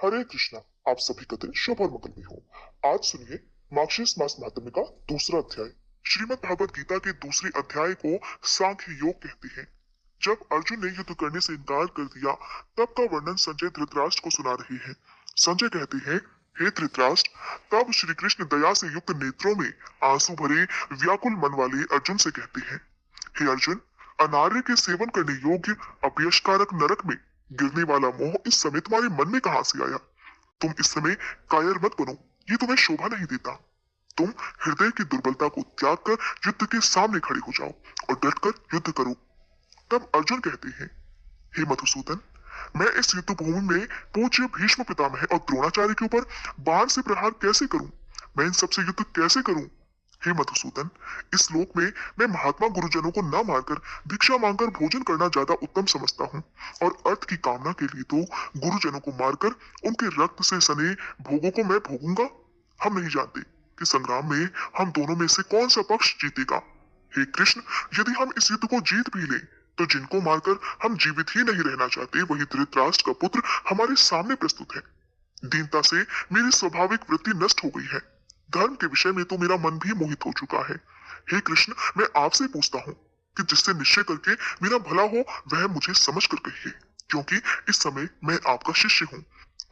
हरे कृष्णा। आप सभी का दिन शुभ और मंगलमय हो। आज सुनिए मार्क्सिस्ट मास माध्यमिक का दूसरा अध्याय। श्रीमद् भागवत गीता के दूसरे अध्याय को सांख्य योग कहते हैं। जब अर्जुन ने युद्ध करने से इनकार कर दिया, तब का वर्णन संजय धृतराष्ट्र को सुना रहे हैं। संजय कहते हैं, हे धृतराष्ट्र, तब श्री कृष्ण दया से युक्त नेत्रों में आंसू भरे व्याकुल मन वाले अर्जुन से कहते हैं, हे अर्जुन, अनार्य के सेवन करने योग्य अपयशकारक नरक में गिरने वाला मोह इस समय तुम्हारे मन में कहां से आया? तुम इस समय कायर मत बनो, ये तुम्हें शोभा नहीं देता। तुम हृदय की दुर्बलता को त्याग कर युद्ध के सामने खड़े हो जाओ और डटकर युद्ध करो। तब अर्जुन कहते हैं, हे मधुसूदन, मैं इस युद्ध भूमि में पूज्य भीष्म पितामह और द्रोणाचार्य के ऊपर बाण से प्रहार कैसे करूं? मैं इन सबसे युद्ध कैसे करूं? हे मधुसूदन, इस लोक में मैं महात्मा गुरुजनों को न मारकर भिक्षा मांगकर भोजन करना ज्यादा उत्तम समझता हूँ, और अर्थ की कामना के लिए तो गुरुजनों को मारकर उनके रक्त से सने भोगों को मैं भोगूंगा। हम नहीं जानते कि संग्राम में हम दोनों में से कौन सा पक्ष जीतेगा। हे कृष्ण, यदि हम इस युद्ध को जीत भी लें, तो जिनको मारकर हम जीवित ही नहीं रहना चाहते, वही धृतराष्ट्र का पुत्र हमारे सामने प्रस्तुत है। दीनता से मेरी स्वाभाविक वृत्ति नष्ट हो गई है। धर्म के विषय में तो मेरा मन भी मोहित हो चुका है। हे कृष्ण, मैं आपसे पूछता हूँ कि जिससे निश्चय करके मेरा भला हो, वह मुझे समझ कर कहिए, क्योंकि इस समय मैं आपका शिष्य हूँ।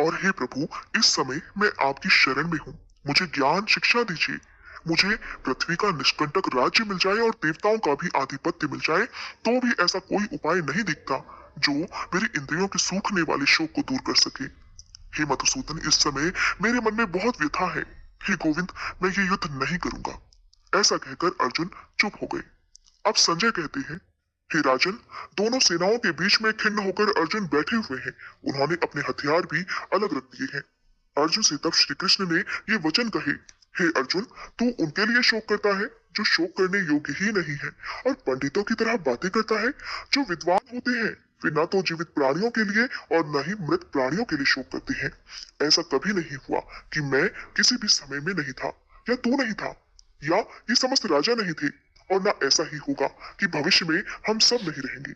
और हे प्रभु, इस समय मैं आपकी शरण में हूँ। मुझे ज्ञान शिक्षा दीजिए। मुझे पृथ्वी का निष्कंटक राज्य मिल जाए और देवताओं का भी आधिपत्य मिल जाए, तो भी ऐसा कोई उपाय नहीं दिखता जो मेरी इंद्रियों के सूखने वाले शोक को दूर कर सके। हे मधुसूदन, इस समय मेरे मन में बहुत व्यथा है। हे गोविंद, मैं ये युद्ध नहीं करूंगा। ऐसा कहकर अर्जुन चुप हो गए। अब संजय कहते हैं, हे राजन, दोनों सेनाओं के बीच में खिन्न होकर अर्जुन बैठे हुए हैं। उन्होंने अपने हथियार भी अलग रख दिए हैं। अर्जुन से तब श्री कृष्ण ने ये वचन कहे, हे अर्जुन, तू उनके लिए शोक करता है जो शोक करने योग्य ही नहीं है, और पंडितों की तरह बातें करता है। जो विद्वान होते हैं वे न तो जीवित प्राणियों के लिए और न ही मृत प्राणियों के लिए शोक करते हैं। ऐसा कभी नहीं हुआ कि मैं किसी भी समय में नहीं था, या तू नहीं था, या ये समस्त राजा नहीं थे, और न ऐसा ही होगा कि भविष्य में हम सब नहीं रहेंगे।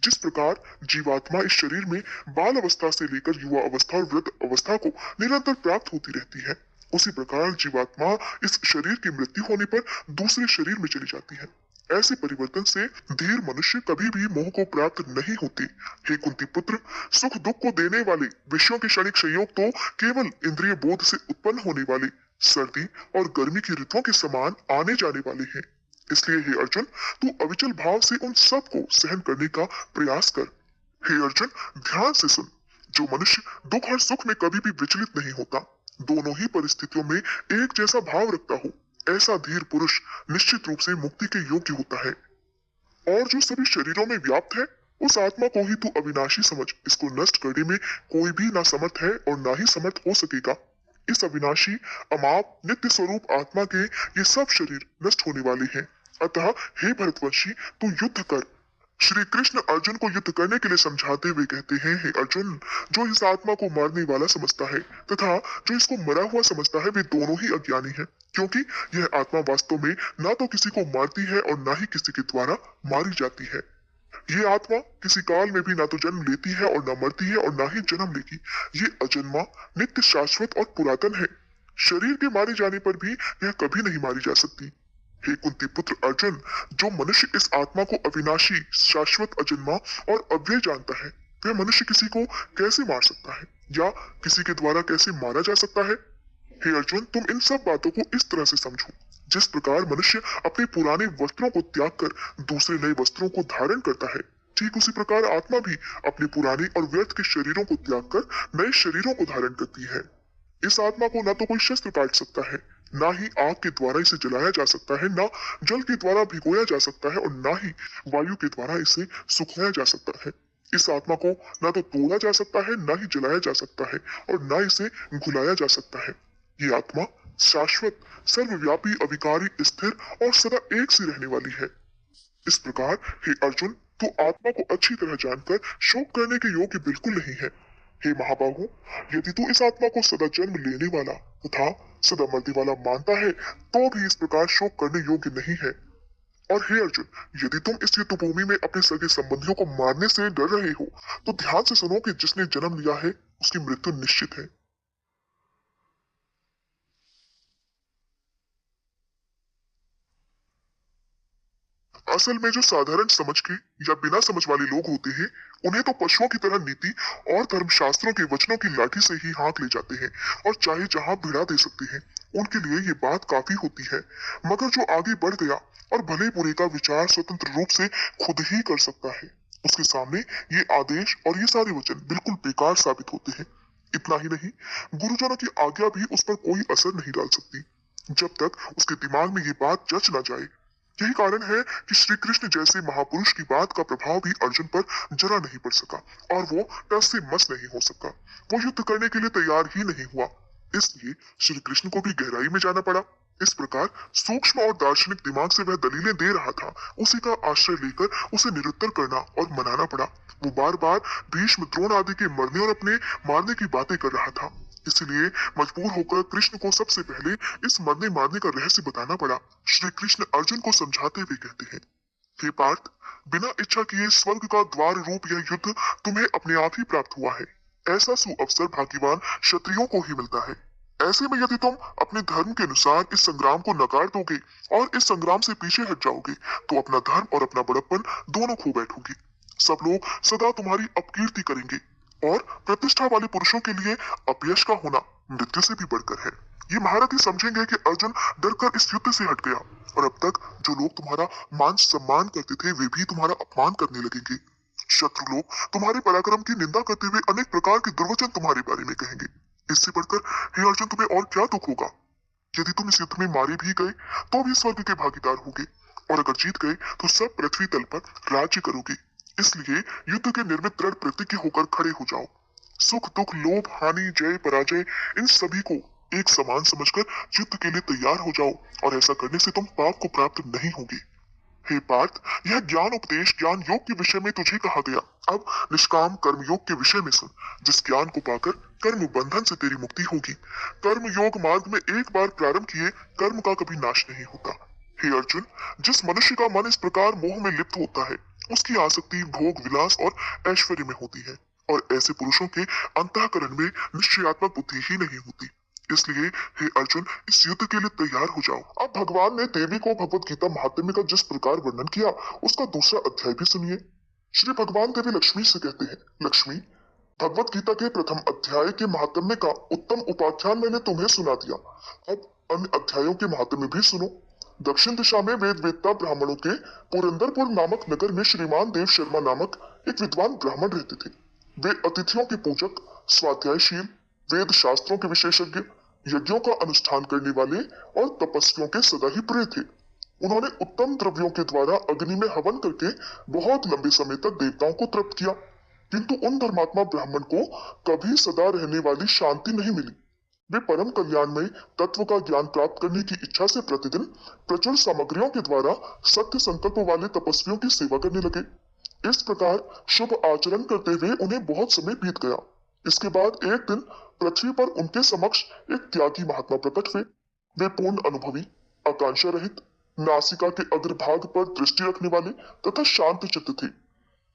जिस प्रकार जीवात्मा इस शरीर में बाल अवस्था से लेकर युवा अवस्था और वृद्ध अवस्था को निरंतर प्राप्त होती रहती है, उसी प्रकार जीवात्मा इस शरीर की मृत्यु होने पर दूसरे शरीर में चली जाती है। ऐसे परिवर्तन से धीर मनुष्य कभी भी मोह को प्राप्त नहीं होते। हे कुंती पुत्र, सुख दुख को देने वाले विषयों के क्षणिक संयोग तो केवल इंद्रिय बोध से उत्पन्न होने वाले सर्दी और गर्मी की ऋतुओं के समान आने जाने वाले हैं। इसलिए हे अर्जुन, तू अविचल भाव से उन सब को सहन करने का प्रयास कर। हे अर्जुन, ध्यान से सुन। जो मनुष्य दुख और सुख में कभी भी विचलित नहीं होता, दोनों ही परिस्थितियों में एक जैसा भाव रखता हो, ऐसा धीर पुरुष निश्चित रूप से मुक्ति के योग्य होता है। और जो सभी शरीरों में व्याप्त है, उस आत्मा को ही तू अविनाशी समझ। इसको नष्ट करने में कोई भी ना समर्थ है और ना ही समर्थ हो सकेगा। इस अविनाशी अमाप नित्य स्वरूप आत्मा के ये सब शरीर नष्ट होने वाले हैं। अतः हे भरतवंशी, तू युद्ध कर। श्री कृष्ण अर्जुन को युद्ध करने के लिए समझाते हुए कहते हैं, हे अर्जुन, जो इस आत्मा को मारने वाला समझता है तथा जो इसको मरा हुआ समझता है, वे दोनों ही अज्ञानी हैं, क्योंकि यह आत्मा वास्तव में ना तो किसी को मारती है और ना ही किसी के द्वारा मारी जाती है। ये आत्मा किसी काल में भी ना तो जन्म लेती है और ना मरती है और ना ही जन्म लेगी। ये अजन्मा, नित्य, शाश्वत और पुरातन है। शरीर के मारे जाने पर भी यह कभी नहीं मारी जा सकती। हे कुंती पुत्र अर्जुन, जो मनुष्य इस आत्मा को अविनाशी, शाश्वत, अजन्मा और अव्यय जानता है, वह मनुष्य किसी को कैसे मार सकता है या किसी के द्वारा कैसे मारा जा सकता है? हे अर्जुन, तुम इन सब बातों को इस तरह से समझो। जिस प्रकार मनुष्य अपने पुराने वस्त्रों को त्याग कर दूसरे नए वस्त्रों को धारण करता है, ठीक उसी प्रकार आत्मा भी अपने पुराने और व्यर्थ के शरीरों को त्याग कर नए शरीरों को धारण करती है। इस आत्मा को ना तो कोई शस्त्र काट सकता है, ना ही आग के द्वारा इसे जलाया जा सकता है, ना जल के द्वारा भिगोया जा सकता है, और ना ही वायु के द्वारा इसे सुखाया जा सकता है। इस आत्मा को ना तो तोड़ा जा सकता है, ना ही जलाया जा सकता है, और ना इसे घुलाया जा सकता है। ये आत्मा शाश्वत, सर्वव्यापी, अविकारी, स्थिर और सदा एक सी रहने वाली है। इस प्रकार हे अर्जुन, तू आत्मा को अच्छी तरह जानकर शोक करने के योग्य बिल्कुल नहीं है। हे महाबाहु, यदि तू इस आत्मा को सदा जन्म लेने वाला तथा सदा मरने वाला मानता है, तो भी इस प्रकार शोक करने योग्य नहीं है। और हे अर्जुन, यदि तुम इस युद्ध भूमि में अपने सगे संबंधियों को मारने से डर रहे हो, तो ध्यान से सुनो कि जिसने जन्म लिया है उसकी मृत्यु निश्चित है। असल में जो साधारण समझ के या बिना समझ वाले लोग होते हैं, उन्हें तो पशुओं की तरह नीति और धर्मशास्त्रों के वचनों की लाठी से ही हाँक ले जाते हैं और चाहे जहां भिड़ा दे सकते हैं। उनके लिए ये बात काफी होती है। मगर जो आगे बढ़ गया और भले बुरे का विचार स्वतंत्र रूप से खुद ही कर सकता है, उसके सामने ये आदेश और ये सारे वचन बिल्कुल बेकार साबित होते हैं। इतना ही नहीं, गुरुजनों की आज्ञा भी उस पर कोई असर नहीं डाल सकती, जब तक उसके दिमाग में ये बात जच ना जाए। यही कारण है कि श्री कृष्ण जैसे महापुरुष की बात का प्रभाव भी अर्जुन पर जरा नहीं पड़ सका और वो टस से मस नहीं हो सका। वो युद्ध करने के लिए तैयार ही नहीं हुआ, इसलिए श्री कृष्ण को भी गहराई में जाना पड़ा। इस प्रकार सूक्ष्म और दार्शनिक दिमाग से वह दलीलें दे रहा था, उसी का आश्रय लेकर उसे निरुत्तर करना और मनाना पड़ा। वो बार बार भीष्म द्रोण आदि के मरने और अपने मारने की बातें कर रहा था। इसलिए मजबूर होकर कृष्ण को सबसे पहले इस मरने मारने का रहस्य बताना पड़ा। श्री कृष्ण अर्जुन को समझाते हुए कहते हैं, हे पार्थ, बिना इच्छा किए स्वर्ग का द्वार रूप यह युद्ध तुम्हें अपने आप ही प्राप्त हुआ है। ऐसा सुअवसर भाग्यवान क्षत्रियों को ही मिलता है। ऐसे में यदि तुम अपने धर्म के अनुसार इस संग्राम को नकार दोगे और इस संग्राम से पीछे हट जाओगे, तो अपना धर्म और अपना बड़प्पन दोनों खो बैठोगे। सब लोग सदा तुम्हारी अपकीर्ति करेंगे और प्रतिष्ठा वाले पुरुषों के लिए अपयश का होना मृत्यु से भी बढ़कर है। ये महारथ ही समझेंगे कि अर्जुन डरकर इस युद्ध से हट गया और अब तक जो लोग तुम्हारा मान सम्मान करते थे, वे भी तुम्हारा अपमान करने लगेंगे। शत्रु लोग तुम्हारे पराक्रम की निंदा करते हुए अनेक प्रकार के दुर्वचन तुम्हारे बारे में कहेंगे। इससे बढ़कर हे अर्जुन, तुम्हें और क्या दुख होगा? यदि तुम इस युद्ध में मारे भी गए तो भी स्वर्ग के भागीदार होगे, और अगर जीत गए तो सब पृथ्वी तल पर राज्य करोगे। इसलिए युद्ध के निर्मित दृढ़ प्रतिज्ञ होकर खड़े हो जाओ। सुख दुख लोभ हानि जय पराजय, इन सभी को एक समान समझकर युद्ध के लिए तैयार हो जाओ, और ऐसा करने से तुम पाप को प्राप्त नहीं होगे। हे पार्थ, यह ज्ञान उपदेश ज्ञान योग के विषय में तुझे कहा गया। अब निष्काम कर्म योग के विषय में सुन, जिस ज्ञान को पाकर कर्म बंधन से तेरी मुक्ति होगी। कर्म योग मार्ग में एक बार प्रारंभ किए कर्म का कभी नाश नहीं होता। हे अर्जुन, जिस मनुष्य का मन इस प्रकार मोह में लिप्त होता है, उसकी आसक्ति भोग विलास और ऐश्वर्य में होती है, और ऐसे पुरुषों के अंतःकरण में निश्चयात्मक बुद्धि ही नहीं होती। इसलिए हे अर्जुन, इस युद्ध के लिए तैयार हो जाओ। अब भगवान ने देवी को भगवत गीता महात्म्य का जिस प्रकार वर्णन किया, उसका दूसरा अध्याय भी सुनिए। श्री भगवान देवी लक्ष्मी से कहते हैं, लक्ष्मी, भगवत गीता के प्रथम अध्याय के महात्म्य का उत्तम उपाख्यान मैंने तुम्हें सुना दिया। अब अन्य अध्यायों के महात्म्य भी सुनो। दक्षिण दिशा में वेद वेदता ब्राह्मणों के पुरंदरपुर नामक नगर में श्रीमान देव शर्मा नामक एक विद्वान ब्राह्मण रहते थे। वे अतिथियों के पूजक, स्वाध्यायशील, वेद शास्त्रों के विशेषज्ञ, यज्ञों का अनुष्ठान करने वाले और तपस्वियों के सदा ही प्रिय थे। उन्होंने उत्तम द्रव्यों के द्वारा अग्नि में हवन करके बहुत लंबे समय तक देवताओं को तृप्त किया, किंतु उन धर्मात्मा ब्राह्मण को कभी सदा रहने वाली शांति नहीं मिली। वे परम कल्याण में तत्व का ज्ञान प्राप्त करने की इच्छा से प्रतिदिन प्रचुर सामग्रियों के द्वारा सत्य संकल्प वाले तपस्वियों की सेवा करने लगे। इस प्रकार शुभ आचरण करते हुए उन्हें बहुत समय बीत गया। इसके बाद एक दिन पृथ्वी पर उनके समक्ष एक त्यागी महात्मा प्रकट हुए। वे पूर्ण अनुभवी, आकांक्षा रहित, नासिका के अग्रभाग पर दृष्टि रखने वाले तथा शांत चित्त थे।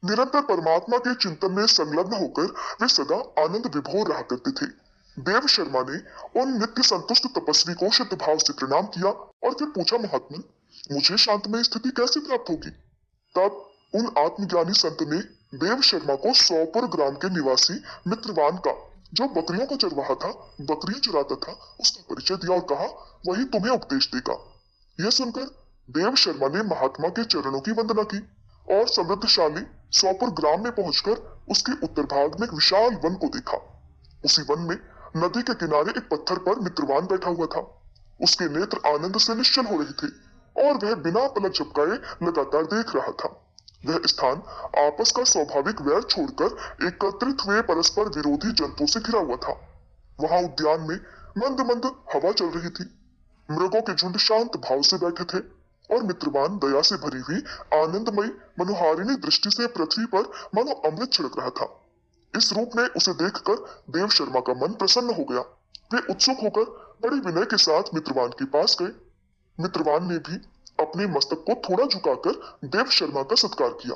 निरंतर परमात्मा के चिंतन में संलग्न होकर वे सदा आनंद विभोर रहा करते थे। देव शर्मा ने उन नित्य संतुष्ट तपस्वी को शुद्ध भाव से प्रणाम किया और फिर पूछा, महात्मन, मुझे शांतमय स्थिति कैसे प्राप्त होगी? तब उन आत्मज्ञानी संत ने देव शर्मा को 100 ग्राम के निवासी मित्रवान का, जो बकरियों का चरवाहा था, बकरियां चुराता था, उसका परिचय दिया और कहा, वही तुम्हें उपदेश देगा। यह सुनकर देव शर्मा ने महात्मा के चरणों की वंदना की और समृद्धशाली 100 ग्राम में पहुंचकर उसके उत्तर भाग में एक विशाल वन को देखा। उसी वन में नदी के किनारे एक पत्थर पर मित्रवान बैठा हुआ था। उसके नेत्र आनंद से निश्चल हो रहे थे और वह बिना पलक झपकाए लगातार देख रहा था। वह स्थान आपस का स्वाभाविक वैर छोड़कर एकत्रित हुए परस्पर विरोधी जंतुओं से घिरा हुआ था। वहां उद्यान में मंद मंद हवा चल रही थी। मृगों के झुंड शांत भाव से बैठे थे और मित्रवान दया से भरी हुई आनंदमयी मनोहारिणी दृष्टि से पृथ्वी पर मानो अमृत छिड़क रहा था। इस रूप में उसे देखकर देव शर्मा का मन प्रसन्न हो गया। वे उत्सुक होकर बड़े विनय के साथ मित्रवान के पास गए। मित्रवान ने भी अपने मस्तक को थोड़ा झुकाकर देव शर्मा का सत्कार किया।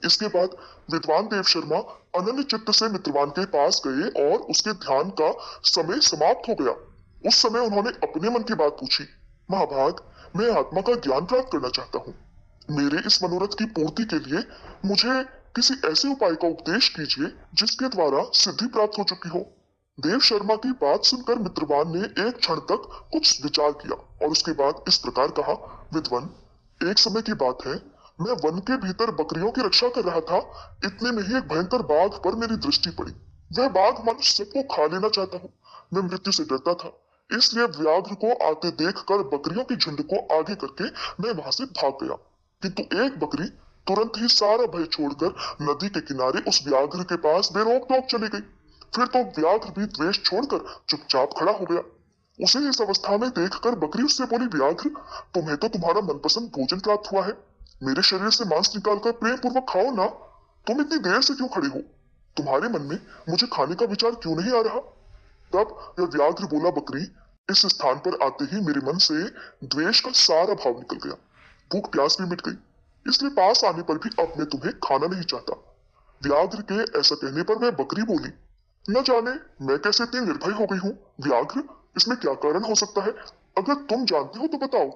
इसके बाद विद्वान देव शर्मा अनन्य चित्त से मित्रवान के पास गए और उसके ध्यान का समय समाप्त हो गया। उस समय उन्होंने अपने मन की बात पूछी, महाभाग, मैं आत्मा का ज्ञान प्राप्त करना चाहता हूँ। मेरे इस मनोरथ की पूर्ति के लिए मुझे किसी ऐसे उपाय का उपदेश कीजिए जिसके द्वारा सिद्धि प्राप्त हो चुकी हो। देव शर्मा की बात सुनकर मित्रवान ने एक क्षण तक कुछ विचार किया और उसके बाद इस प्रकार कहा, विद्वन, एक समय की बात है, मैं वन के भीतर बकरियों की रक्षा कर रहा था। इतने में ही एक भयंकर बाघ पर मेरी दृष्टि पड़ी। वह बाघ मनुष्य सबको खा लेना चाहता हूँ। मैं मृत्यु से डरता था, इसलिए व्याघ्र को आते देखकर बकरियों के झुंड को आगे करके मैं वहां से भाग गया। किंतु एक बकरी तुरंत ही सारा भय छोड़कर नदी के किनारे उस व्याघ्र के पास बेरोक टोक चली गई। फिर तो व्याघ्र भी द्वेष छोड़कर चुपचाप खड़ा हो गया। उसे इस अवस्था में देखकर बकरी उससे बोली, व्याघ्र, तुम्हें तो तुम्हारा मनपसंद भोजन प्राप्त हुआ है, मेरे शरीर से मांस निकालकर प्रेम पूर्वक खाओ ना। तुम इतनी देर से क्यों खड़े हो? तुम्हारे मन में मुझे खाने का विचार क्यों नहीं आ रहा? तब यह व्याघ्र बोला, बकरी, इस स्थान पर आते ही मेरे मन से द्वेष का सारा भाव निकल गया। भूख प्यास भी मिट गई, इसलिए पास आने पर भी अब मैं तुम्हें खाना नहीं चाहता। व्याघ्र के ऐसा कहने पर वह बकरी बोली, न जाने मैं कैसे इतनी निर्भय हो गई हूँ। व्याघ्र, इसमें क्या कारण हो सकता है? अगर तुम जानते हो तो बताओ।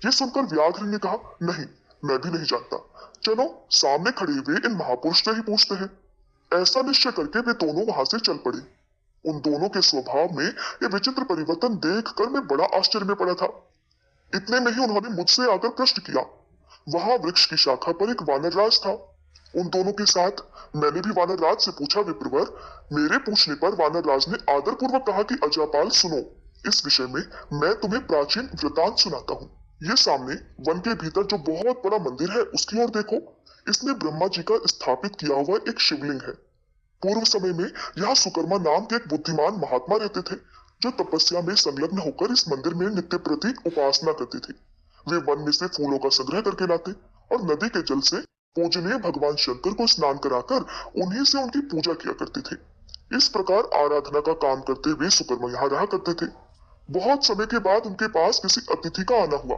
यह सुनकर व्याघ्र ने कहा, नहीं, मैं भी नहीं जानता। चलो सामने खड़े हुए इन महापुरुष से ही पूछते हैं। ऐसा निश्चय करके वे दोनों वहां से चल पड़े। उन दोनों के स्वभाव में यह विचित्र परिवर्तन देखकर मैं बड़ा आश्चर्य में पड़ा था। इतने में ही उन्होंने मुझसे आकर प्रश्न किया। वहां वृक्ष की शाखा पर एक वानरराज था। उन दोनों के साथ मैंने भी वानरराज से पूछा, विप्रवर। मेरे पूछने पर वानरराज ने आदरपूर्वक कहा कि अजापाल सुनो, इस विषय में मैं तुम्हें प्राचीन वृतांत सुनाता हूँ। ये सामने वन के भीतर जो बहुत बड़ा मंदिर है उसकी ओर देखो। इसमें ब्रह्मा जी का स्थापित किया हुआ एक शिवलिंग है। पूर्व समय में यहाँ सुकर्मा नाम के एक बुद्धिमान महात्मा रहते थे, जो तपस्या में संलग्न होकर इस मंदिर में नित्य प्रति उपासना करते थे। वे वन में से फूलों का संग्रह करके लाते और नदी के जल से पूजनीय भगवान शंकर को स्नान कराकर उन्हीं से उनकी पूजा किया करते थे। इस प्रकार आराधना का काम करते हुए सुकर्मा यहाँ रहा करते थे। बहुत समय के बाद उनके पास किसी अतिथि का आना हुआ।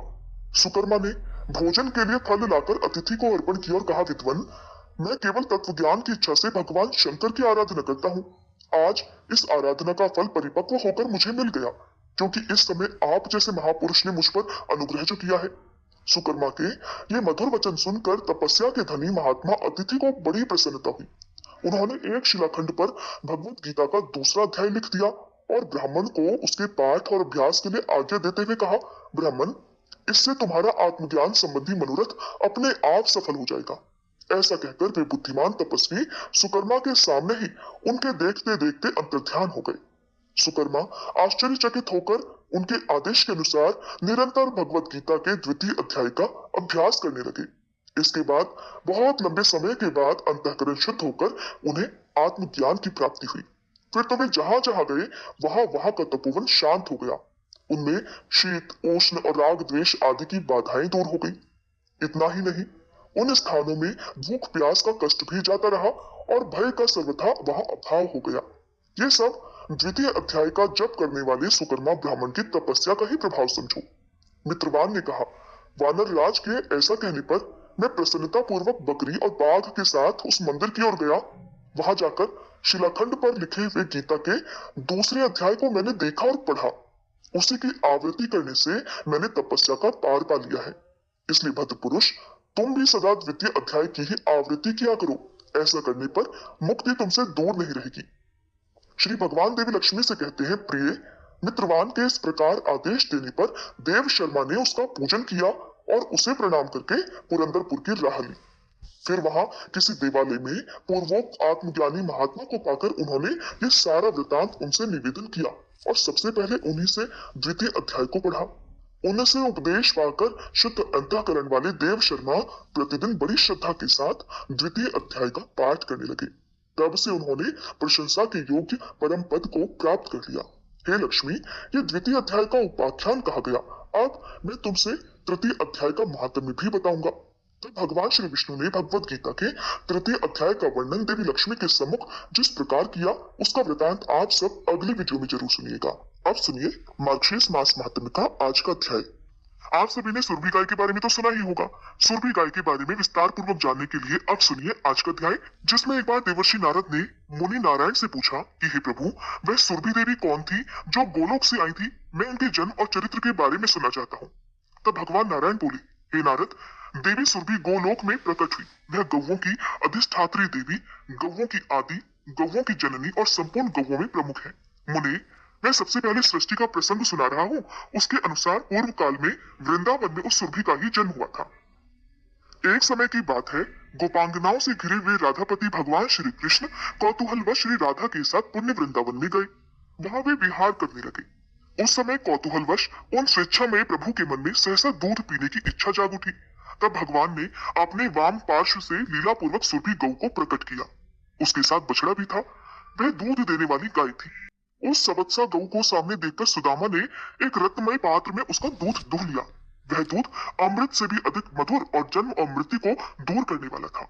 सुकर्मा ने भोजन के लिए फल लाकर अतिथि को अर्पण किया और कहा, विद्वन, मैं केवल तत्व ज्ञान की इच्छा से भगवान शंकर की आराधना करता हूँ। आज इस आराधना का फल परिपक्व होकर मुझे मिल गया, क्योंकि इस समय आप जैसे महापुरुष ने मुझ पर अनुग्रह जो किया है। सुकर्मा के ये मधुर वचन सुनकर तपस्या के धनी महात्मा अतिथि को बड़ी प्रसन्नता हुई। उन्होंने एक शिलाखंड पर भगवत गीता का दूसरा अध्याय लिख दिया और ब्राह्मण को उसके पाठ और अभ्यास के लिए आज्ञा देते हुए कहा, ब्राह्मण, इससे तुम्हारा आत्मज्ञान संबंधी मनोरथ अपने आप सफल हो जाएगा। ऐसा कहकर वे बुद्धिमान तपस्वी सुकर्मा के सामने ही उनके देखते देखते अंतर्ध्यान हो गए। सुकर्मा आश्चर्यचकित होकर उनके आदेश के अनुसार निरंतर भगवत गीता के द्वितीय अध्याय का अभ्यास करने लगे। इसके बाद बहुत लंबे समय के बाद अंतःकरण शुद्ध होकर उन्हें आत्मज्ञान की प्राप्ति हुई। फिर तो वे जहां जहां गए वहां वहां का तपोवन शांत हो गया। उनमें शीत, उष्ण और राग द्वेष आदि की बाधाएं दूर हो गई। इतना ही नहीं, उन स्थानों में भूख प्यास का कष्ट भी जाता रहा और भय का सर्वथा वहां अभाव हो गया। ये सब द्वितीय अध्याय का जप करने वाले सुकर्मा ब्राह्मण की तपस्या का ही प्रभाव समझो। मित्रवान ने कहा, वानर राज के ऐसा कहने पर मैं प्रसन्नता पूर्वक बकरी और बाघ के साथ उस मंदिर की ओर गया। वहां जाकर शिलाखंड पर लिखे हुए गीता के दूसरे अध्याय को मैंने देखा और पढ़ा। उसी की आवृत्ति करने से मैंने तपस्या का पार पा लिया है। इसलिए भद्र पुरुष, तुम भी सदा द्वितीय अध्याय की ही आवृत्ति किया करो। ऐसा करने पर मुक्ति तुमसे दूर नहीं रहेगी। श्री भगवान देवी लक्ष्मी से कहते हैं, प्रिय, मित्रवान के इस प्रकार आदेश देने पर देव शर्मा ने उसका पूजन किया और उसे प्रणाम करके पुरंदरपुर की राह ली। फिर वहां किसी देवालय में पूर्वोक्त आत्मज्ञानी महात्मा को पाकर उन्होंने ये सारा वृतांत उनसे निवेदन किया और सबसे पहले उन्हीं से द्वितीय अध्याय को पढ़ा। उनसे उपदेश पाकर शुद्ध अंतःकरण वाले देव शर्मा प्रतिदिन बड़ी श्रद्धा के साथ द्वितीय अध्याय का पाठ करने लगे। तब से उन्होंने प्रशंसा के योग्य परम पद को प्राप्त कर लिया। हे लक्ष्मी, ये द्वितीय अध्याय का उपाख्यान कहा गया। अब मैं तुमसे तृतीय अध्याय का महात्म्य भी बताऊंगा। तो भगवान श्री विष्णु ने भगवत गीता के तृतीय अध्याय का वर्णन देवी लक्ष्मी के सम्मुख जिस प्रकार किया, उसका वृतांत आप सब अगली वीडियो में जरूर सुनिएगा। अब सुनिए मार्गशीर्ष मास महात्म्य का आज का अध्याय। आप सभी ने सुरभि गाय के बारे में तो सुना ही होगा। सुरभि गाय के बारे में विस्तार पूर्वक जानने के लिए अब सुनिए आज का अध्याय, जिसमें एक बार देवर्षि नारद ने मुनि नारायण से पूछा कि हे प्रभु, वह सुरभि देवी कौन थी जो गोलोक से आई थी? मैं उनके जन्म और चरित्र के बारे में सुनना चाहता हूँ। तब भगवान नारायण बोले, हे नारद, देवी सुरभि गोलोक में प्रकट हुई। वह गौओं की अधिष्ठात्री देवी, गौओं की आदि, गौओं की जननी और संपूर्ण गौओं में प्रमुख है। मुने, मैं सबसे पहले सृष्टि का प्रसंग सुना रहा हूँ। उसके अनुसार पूर्व काल में वृंदावन में उस सुरभि का ही जन्म हुआ था। एक समय की बात है, गोपांगनाओं से घिरे हुए राधापति भगवान श्री कृष्ण कौतूहलवश श्री राधा के साथ पुण्य वृंदावन में गए। वहां वे विहार करने लगे। उस समय कौतूहलवश उन स्वेच्छामय प्रभु के मन में सहसा दूध पीने की इच्छा जाग उठी। तब भगवान ने अपने वाम पार्श्व से लीला पूर्वक सुरभि गौ को प्रकट किया। उसके साथ बछड़ा भी था। वह दूध देने वाली गाय थी। उस सबत्सा गौ को सामने देखकर सुदामा ने एक रत्नमय पात्र में उसका दूध दूह लिया। वह दूध अमृत से भी अधिक मधुर और जन्म और मृत्यु को दूर करने वाला था।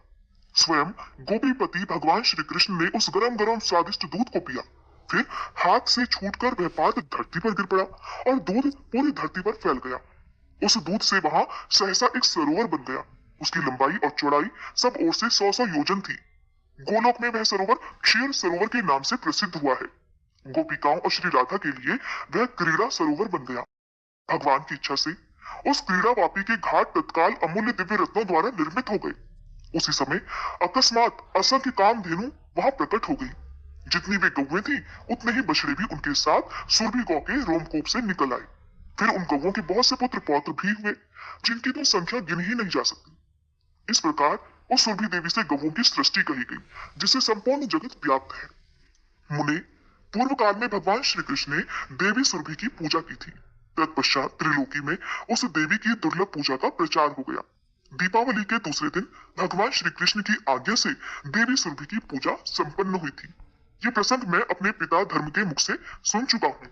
स्वयं गोपीपति भगवान श्री कृष्ण ने उस गरम गरम स्वादिष्ट दूध को पिया। फिर हाथ से छूटकर वह पात्र धरती पर गिर पड़ा और दूध पूरी धरती पर फैल गया। उस दूध से वहां सहसा एक सरोवर बन गया। उसकी लंबाई और चौड़ाई सब ओर से 100 योजन थी। गोलोक में वह सरोवर क्षीर सरोवर के नाम से प्रसिद्ध हुआ है। गोपिकाओं और श्री राधा के लिए वह क्रीड़ा सरोवर बन गया। भगवान की इच्छा से उस क्रीड़ा वापी के घाट तत्काल अमूल्य दिव्य रत्नों द्वारा निर्मित हो गए। उसी समय अकस्मात असंख्य कामधेनु वहां प्रकट हो गई। जितनी वे गौएं थी, उतने ही बछड़े भी उनके साथ सुरभि गौ के रोमकूप से निकल आए। फिर उन गौओं के बहुत से पुत्र पौत्र भी हुए, जिनकी तो संख्या गिन ही नहीं जा सकती। इस प्रकार उस सुरभि देवी से गौओं की सृष्टि कही गई, जिससे संपूर्ण जगत व्याप्त है। मुने, पूर्व काल में भगवान श्री कृष्ण ने देवी सुरभि की पूजा की थी। तत्पश्चात त्रिलोकी में उस देवी की दुर्लभ पूजा का प्रचार हो गया। दीपावली के दूसरे दिन भगवान श्री कृष्ण की आज्ञा से देवी सुरभि की पूजा संपन्न हुई थी। ये प्रसंग मैं अपने पिता धर्म के मुख से सुन चुका हूँ।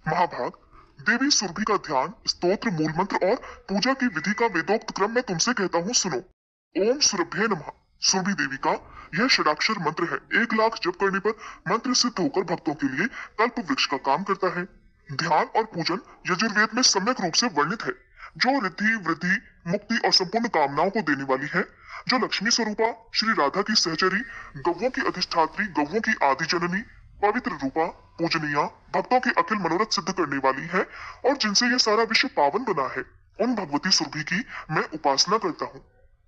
महाभाग, देवी सुरभि का ध्यान, स्तोत्र, मूल मंत्र और पूजा की विधि का वेदोक्त क्रम मैं तुमसे कहता हूँ, सुनो। ओम सुरभ्ये नमः सुरभि देवी का यह षडाक्षर मंत्र है। 1,00,000 जप करने पर मंत्र सिद्ध होकर भक्तों के लिए कल्प वृक्ष का काम करता है। ध्यान और पूजन यजुर्वेद में सम्यक रूप से वर्णित है। जो रिद्धि, वृद्धि, मुक्ति और संपूर्ण कामनाओं को देने वाली है, जो लक्ष्मी स्वरूपा, श्री राधा की सहचरी, गौओं की अधिष्ठात्री, गौओं की आदि जननी, पवित्र रूपा, पूजनीया, भक्तों के अखिल मनोरथ सिद्ध करने वाली है और जिनसे यह सारा विश्व पावन बना है, उन भगवती सुरभि की मैं उपासना करता हूँ।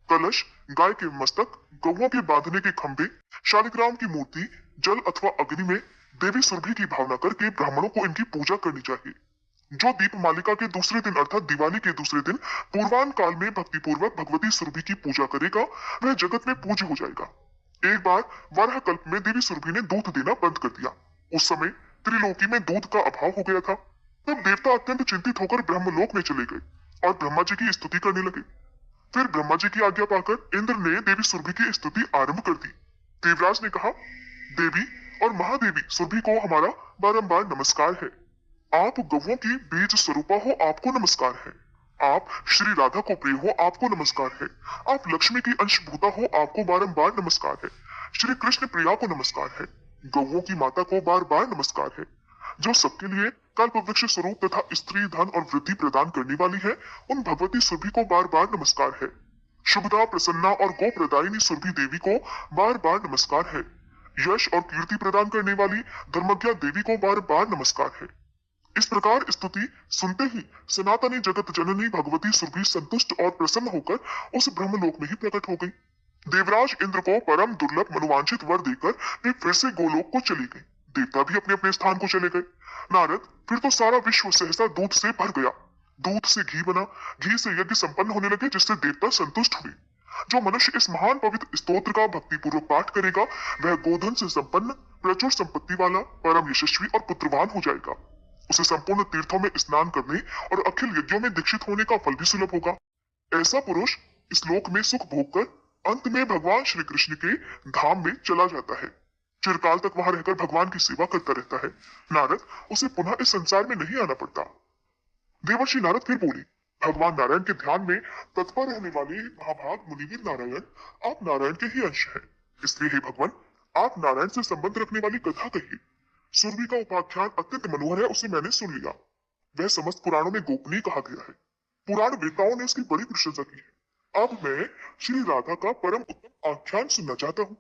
कलश, गाय के मस्तक, गौओं के बांधने के खंभे, शालिग्राम की मूर्ति, जल अथवा अग्नि में देवी सुरभि की भावना करके ब्राह्मणों को इनकी पूजा करनी चाहिए। जो दीप मालिका के दूसरे दिन अर्थात दिवाली के दूसरे दिन पूर्वान काल में भक्ति पूर्वक भगवती सुरभि की पूजा करेगा, वह जगत में पूज्य हो जाएगा। एक बार वराह कल्प में देवी सुरभि ने दूध देना बंद कर दिया। उस समय त्रिलोकी में दूध का अभाव हो गया था। तब देवता अत्यंत चिंतित होकर ब्रह्मलोक में चले गए और ब्रह्मा जी की स्तुति करने लगे। फिर ब्रह्मा जी की आज्ञा पाकर इंद्र ने देवी सुरभि की स्तुति आरंभ कर दी। देवराज ने कहा, देवी और महादेवी सुरभि को हमारा बारंबार नमस्कार है। आप गौओं की बीज स्वरूपा हो, आपको नमस्कार है। आप श्री राधा को प्रिय हो, आपको नमस्कार है। आप लक्ष्मी की अंशभूता हो, आपको बारंबार नमस्कार है। श्री कृष्ण प्रिया को नमस्कार है। गौओं की माता को बार बार नमस्कार है। जो सबके लिए कल्प वृक्ष स्वरूप तथा स्त्री, धन और वृद्धि प्रदान करने वाली है, उन भगवती सुरभि को बार बार नमस्कार है। शुभदा, प्रसन्ना और गो प्रदायिनी सुरभि देवी को बार बार नमस्कार है। यश और कीर्ति प्रदान करने वाली धर्मज्ञा देवी को बार बार नमस्कार है। इस प्रकार स्तुति सुनते ही सनातनी जगत जननी भगवती सुरभि संतुष्ट और प्रसन्न होकर उस ब्रह्मलोक में ही प्रकट हो गई। देवराज इंद्र को परम दुर्लभ मनोवांछित वर देकर वे फिर से गोलोक को चली गई। देवता भी अपने अपने स्थान को चले गए। नारद, फिर तो सारा विश्व सहसा दूध से भर गया। दूध से घी बना, घी से यज्ञ संपन्न होने लगे, जिससे देवता संतुष्ट हुए। जो मनुष्य इस महान पवित्र स्तोत्र का भक्ति पूर्वक पाठ करेगा, वह गोधन से संपन्न, प्रचुर संपत्ति वाला, परम यशस्वी और पुत्रवान हो जाएगा। उसे संपूर्ण तीर्थों में स्नान करने और अखिल यज्ञों में दीक्षित होने का फल भी सुलभ होगा। ऐसा पुरुष इस लोक में सुख भोग कर अंत में भगवान श्री कृष्ण के धाम में चला जाता है। चिरकाल तक वहां रहकर भगवान की सेवा करता रहता है। नारद, उसे पुनः इस संसार में नहीं आना पड़ता। देवर्षि नारद फिर बोले, भगवान नारायण के ध्यान में तत्पर रहने वाले महाभाग मुनिवीर नारायण, आप नारायण के ही अंश हैं। इसलिए हे भगवान, आप नारायण से संबंध रखने वाली कथा कहिए। सुरभि का उपाख्यान अत्यंत मनोहर है, उसे मैंने सुन लिया। वह समस्त पुराणों में गोपनीय कहा गया है। पुराण वेताओं ने इसकी बड़ी प्रशंसा की है। अब मैं श्री राधा का परम उत्तम आख्यान सुनना चाहता हूँ।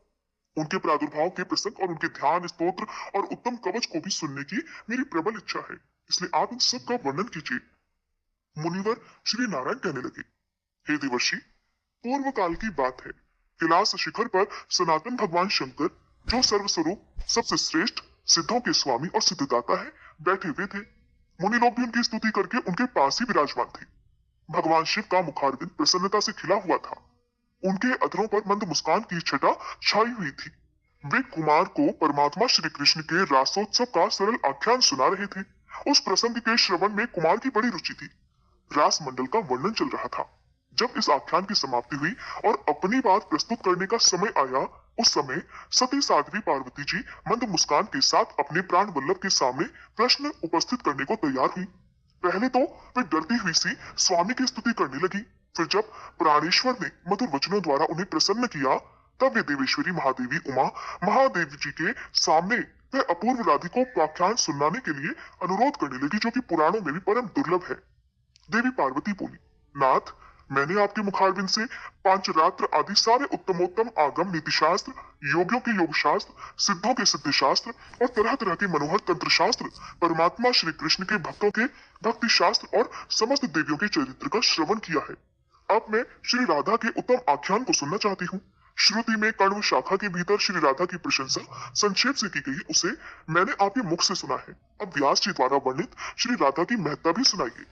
उनके प्रादुर्भाव के प्रसंग और उनके ध्यान स्तोत्र और उत्तम कवच को भी सुनने की मेरी प्रबल इच्छा है, इसलिए आप इन सब का वर्णन कीजिए। मुनिवर श्री नारायण कहने लगे, हे देवर्षि, पूर्व काल की बात है। कैलाश शिखर पर सनातन भगवान शंकर, जो सर्वस्वरूप सबसे श्रेष्ठ, सिद्धों के स्वामी और सिद्धदाता है, बैठे हुए थे। मुनि लोग भी उनकी स्तुति करके उनके पास ही विराजमान थे। भगवान शिव का मुखारविंद प्रसन्नता से खिला हुआ था। उनके अधरों पर मंद मुस्कान की छटा छाई हुई थी। वे कुमार को परमात्मा श्री कृष्ण के रासोत्सव का सरल आख्यान सुना रहे थे। उस प्रसंग के श्रवण में कुमार की बड़ी रुचि थी। रास मंडल का वर्णन चल रहा था। जब इस आख्यान की समाप्ति हुई और अपनी बात प्रस्तुत करने का समय आया, उस समय सती साध्वी पार्वती जी मंद मुस्कान के साथ अपने प्राण वल्लभ के सामने प्रश्न उपस्थित करने को तैयार हुई। पहले तो वे डरती हुई सी स्वामी की स्तुति करने लगी। फिर जब प्राणेश्वर ने मधुर वचनों द्वारा उन्हें प्रसन्न किया, तब वे देवेश्वरी महादेवी उमा महादेव जी के सामने वह अपूर्व राधिको व्याख्यान सुनाने के लिए अनुरोध करने लगी, जो कि पुराणों में भी परम दुर्लभ है। देवी पार्वती बोली, नाथ, मैंने आपके मुखारबिंद से पांचरात्र आदि सारे उत्तमोत्तम आगम नीति शास्त्र, योगियों के योग शास्त्र, सिद्धों के सिद्ध शास्त्र और तरह तरह के मनोहर तंत्र शास्त्र, परमात्मा श्री कृष्ण के भक्तों के भक्ति शास्त्र और समस्त देवियों के चरित्र का श्रवण किया है। अब मैं श्री राधा के उत्तम आख्यान को सुनना चाहती हूँ। श्रुति में कण्व शाखा के भीतर श्री राधा की प्रशंसा संक्षेप से की गई, उसे मैंने आपके मुख से सुना है। अब व्यास जी द्वारा वर्णित श्री राधा की महत्ता भी सुनाइए।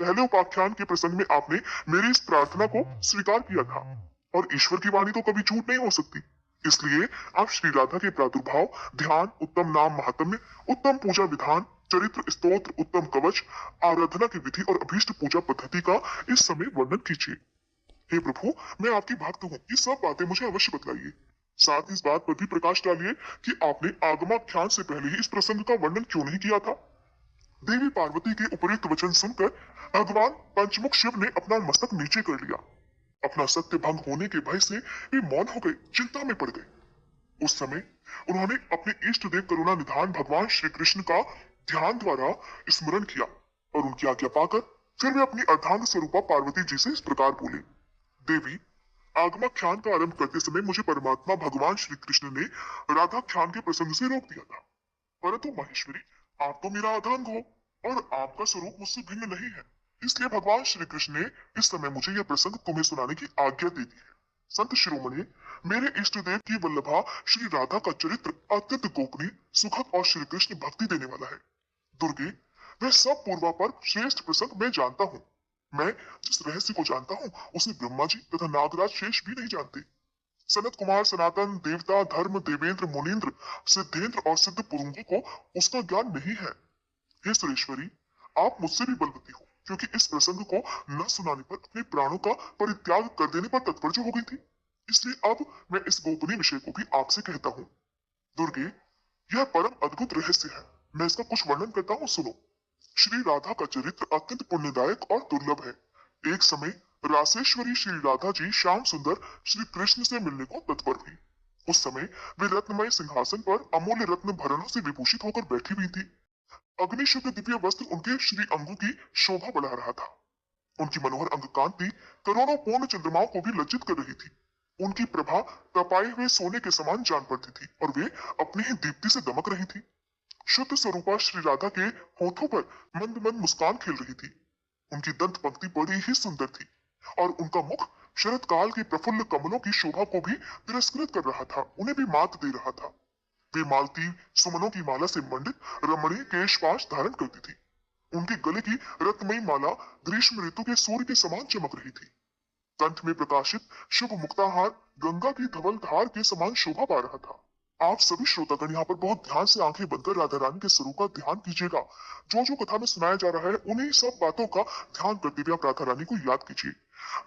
पहले उपाख्यान के प्रसंग में आपने मेरी इस प्रार्थना को स्वीकार किया था, और ईश्वर की वाणी तो कभी झूठ नहीं हो सकती। इसलिए आप श्री राधा के प्रादुर्भाव, ध्यान, उत्तम नाम महात्म्य, उत्तम पूजा विधान, चरित्र स्तोत्र, उत्तम कवच, आराधना की विधि और अभीष्ट पूजा पद्धति का इस समय वर्णन कीजिए। हे प्रभु, मैं आपकी भक्त हूँ, ये सब बातें मुझे अवश्य बतलाइए। साथ ही इस बात पर भी प्रकाश डालिए कि आपने आगमाख्यान से पहले ही इस प्रसंग का वर्णन क्यों नहीं किया था। देवी पार्वती के उपयुक्त वचन सुनकर भगवान पंचमुख शिव ने अपना मस्तक नीचे कर लिया। अपना सत्य भंग होने के भय से वे मौन हो गए, चिंता में पड़ गए। उस समय उन्होंने अपने इष्ट देव करुणा निधान भगवान श्री कृष्ण का ध्यान द्वारा स्मरण किया और उनकी आज्ञा पाकर फिर वे अपनी अर्धांग स्वरूपा पार्वती जी से इस प्रकार बोले, देवी, आगमाख्यान का आरंभ करते समय मुझे परमात्मा भगवान श्री कृष्ण ने राधाख्यान के प्रसंग से रोक दिया था, परंतु महेश्वरी, आप तो मेरा अर्धांग हो और आपका स्वरूप मुझसे भिन्न नहीं है। इसलिए भगवान श्री कृष्ण ने इस समय मुझे यह प्रसंग तुम्हें सुनाने की आज्ञा दे दी है। संत शिरोमणि, मेरे इष्ट देव की वल्लभा श्री राधा का चरित्र अत्यंत गोपनीय, सुखद और श्री कृष्ण भक्ति देने वाला है। दुर्गे, वह सब पूर्वापर श्रेष्ठ प्रसंग मैं जानता हूँ। मैं जिस रहस्य को जानता हूँ उसे ब्रह्मा जी तथा नागराज शेष भी नहीं जानते। सनत कुमार, सनातन, देवता, धर्म, देवेंद्र, मुनीन्द्र, सिद्धेंद्र और सिद्ध पुरुषों को उसका ज्ञान नहीं है। हे सुरेश्वरी, आप मुझसे भी बलवती हो, क्योंकि इस प्रसंग को न सुनाने पर अपने प्राणों का परित्याग कर देने पर तत्पर जो हो गई थी। इसलिए अब मैं इस गोपनीय विषय को भी आपसे कहता हूँ। दुर्गे, यह परम अद्भुत रहस्य है। मैं इसका कुछ वर्णन करता हूँ, सुनो। श्री राधा का चरित्र अत्यंत पुण्यदायक और दुर्लभ है। एक समय रासेश्वरी श्री राधा जी श्याम सुंदर श्री कृष्ण से मिलने को तत्पर हुई। उस समय वे रत्नमय सिंहासन पर अमूल्य रत्न भरणों से विभूषित होकर बैठी हुई थी। अग्निशुद्ध दिव्य वस्त्र उनके श्री अंगों की शोभा बढ़ा रहा था। उनकी मनोहर अंग कांति करोड़ों पूर्ण चंद्रमाओं को भी लज्जित कर रही थी। उनकी प्रभा तपाए हुए सोने के समान जान पड़ती थी और वे अपनी ही दीप्ति से दमक रही थी। शुद्ध स्वरूपा श्री राधा के होठों पर मंद मंद मुस्कान खेल रही थी। उनकी दंत पंक्ति बड़ी ही सुंदर थी और उनका मुख शरद काल के प्रफुल्ल कमलों की शोभा को भी तिरस्कृत कर रहा था, उन्हें भी मात दे रहा था। वे मालती सुमनों की माला से मंडित रमणीय केशपाश धारण करती थी। उनके गले की रत्नमयी माला ग्रीष्म ऋतु के सूर्य के समान चमक रही थी। कंठ में प्रकाशित शुभ मुक्ताहार गंगा की धवल धार के समान शोभा पा रहा था। आप सभी श्रोतागण यहाँ पर बहुत ध्यान से आंखें बंद राधा रानी के स्वरूप का ध्यान कीजिएगा। जो जो कथा में सुनाया जा रहा है उन्हीं सब बातों का ध्यान करते हुए आप राधा रानी को याद कीजिए।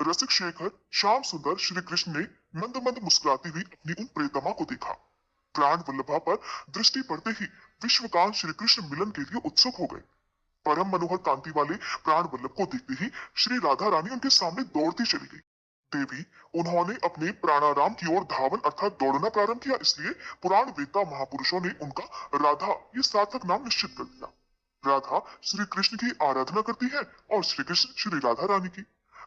रसिक शेखर श्याम सुंदर श्री कृष्ण ने मंद मंद मुस्कुराती हुई अपनी उन प्रियतमा को देखा। प्राण वल्लभा पर दृष्टि पड़ते ही विश्वकांत श्री कृष्ण मिलन के लिए उत्सुक हो गए। परम मनोहर कांति वाले प्राण वल्लभ को देखते ही श्री राधा रानी उनके सामने दौड़ती चली गई। देवी, उन्होंने अपने प्राणाराम की ओर धावन अर्थात दौड़ना प्रारंभ किया, इसलिए पुराण वेता महापुरुषों ने उनका राधा ये सार्थक नाम निश्चित कर दिया। राधा श्री कृष्ण की आराधना करती है और श्री कृष्ण श्री राधा रानी की।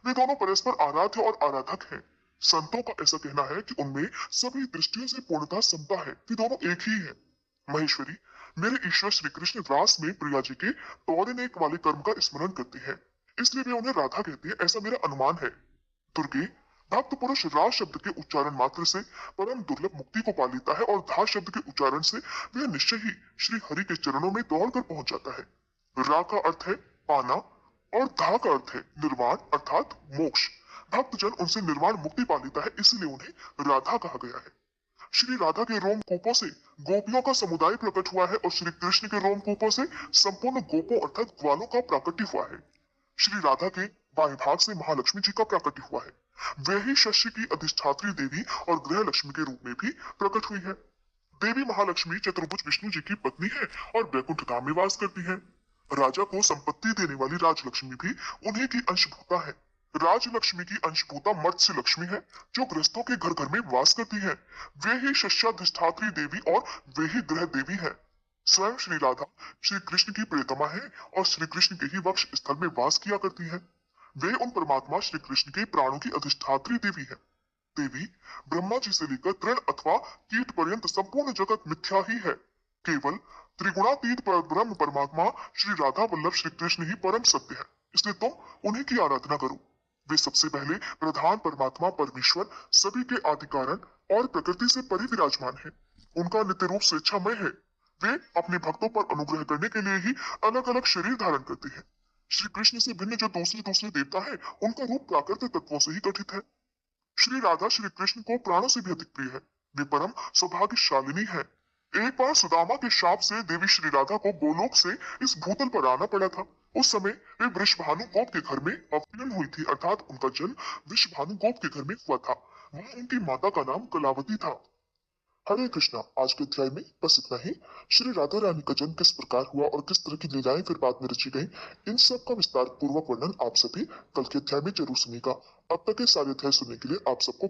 वे दोनों परस्पर आराध्य और आराधक हैं। संतों का ऐसा कहना है कि उनमें सभी दृष्टियों से पूर्णतः समता है। वे दोनों एक ही हैं। महेश्वरी, मेरे ईश्वर श्री कृष्ण रास में प्रिया जी के तोड़ने वाले कर्म का स्मरण करते हैं, इसलिए वे उन्हें राधा कहते हैं, ऐसा मेरा अनुमान है। दुर्गे, भक्त पुरुष रा शब्द के उच्चारण मात्र से परम दुर्लभ मुक्ति को पा लेता है और धा शब्द के उच्चारण से वह निश्चय ही श्री हरि के चरणों में दौड़कर पहुंच जाता है। रा का अर्थ है पाना और धा का अर्थ है निर्वाण अर्थात मोक्ष। भक्तजन उनसे निर्वाण मुक्ति पा लेता है, इसलिए उन्हें राधा कहा गया है। श्री राधा के रोमकूपों से गोपियों का समुदाय प्रकट हुआ है और श्री कृष्ण के रोमकूपों से संपूर्ण गोपों अर्थात ग्वालों का प्राकट्य हुआ है। श्री राधा के बाएं भाग से महालक्ष्मी जी का प्राकट्य हुआ है। वे ही शस्य की अधिष्ठात्री देवी और गृह लक्ष्मी के रूप में भी प्रकट हुई है। देवी महालक्ष्मी चतुर्भुज विष्णु जी की पत्नी है और वैकुंठ धाम में वास करती है। राजा को संपत्ति देने वाली राजलक्ष्मी भी उन्हीं की अंशभूता है। राजलक्ष्मी की अंशभूता मत्स्य लक्ष्मी है जो गृहस्थों के घर घर में वास करती है। वे ही शस्याधिष्ठात्री देवी और वे ही ग्रह देवी है। स्वयं श्री राधा श्री कृष्ण की प्रियतमा है और श्री कृष्ण के ही वक्ष स्थल में वास किया करती है। वे उन परमात्मा श्री कृष्ण के प्राणों की अधिष्ठात्री देवी है। देवी, ब्रह्मा जी से लेकर तृण अथवा कीट पर्यंत संपूर्ण जगत मिथ्या ही है। केवल त्रिगुणातीत ब्रह्म परमात्मा श्री राधा वल्लभ श्री कृष्ण ही परम सत्य है, इसलिए तुम उन्हीं की आराधना करो। वे सबसे पहले प्रधान परमात्मा परमेश्वर सभी के आदि कारण और प्रकृति से परे विराजमान है। उनका नित्य रूप स्वेच्छामय है। वे अपने भक्तों पर अनुग्रह करने के लिए ही अलग अलग शरीर धारण करते हैं। श्री कृष्ण से भिन्न जो दूसरे दूसरे देवता है, उनका रूप प्राकृतिक तत्वों से ही गठित है। श्री राधा श्री कृष्ण को प्राणों से भी अधिक प्रिय है। वे परम सौभाग्यशालिनी है। एक बार सुदामा के शाप से देवी श्री राधा को गोलोक से इस भूतल पर आना पड़ा था। उस समय वे वृषभानु गोप के घर में अवतीर्ण हुई थी, अर्थात उनका जन्म वृषभानु गोप के घर में हुआ था। वहां उनकी माता का नाम कलावती था। हरे कृष्णा। आज के अध्याय में बस इतना ही। श्री राधा रानी का जन्म किस प्रकार हुआ और किस तरह की लीलाएं फिर बाद में रची गई, इन सब का विस्तार पूर्वक वर्णन आप सभी कल के अध्याय में जरूर सुनिएगा। अब तक के सारे अध्याय सुनने के लिए आप सबको